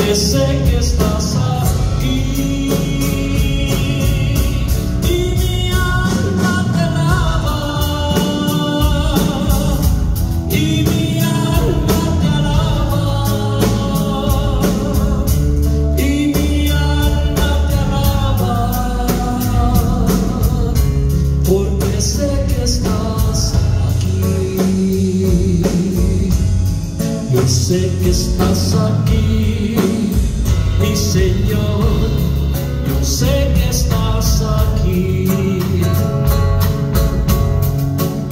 porque sé que estás aquí. Y mi alma te alaba, y mi alma te alaba, y mi alma te alaba, porque sé que estás aquí. Yo sé que estás aquí, mi Señor, yo sé que estás aquí.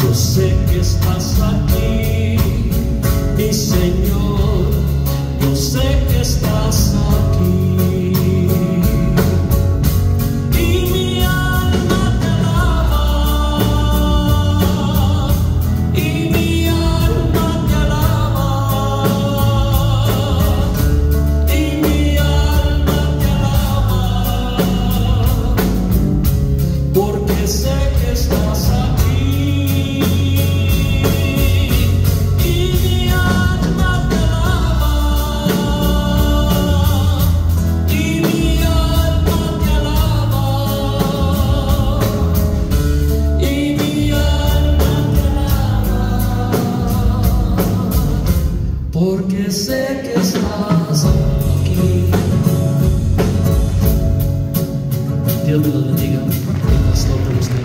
Yo sé que estás aquí, mi Señor, yo sé que estás aquí. Y mi alma te alaba, y mi alma te alaba, y mi alma te alaba, porque sé que estás aquí. Porque sé que estás aquí. Dios me lo bendiga, mi pastor.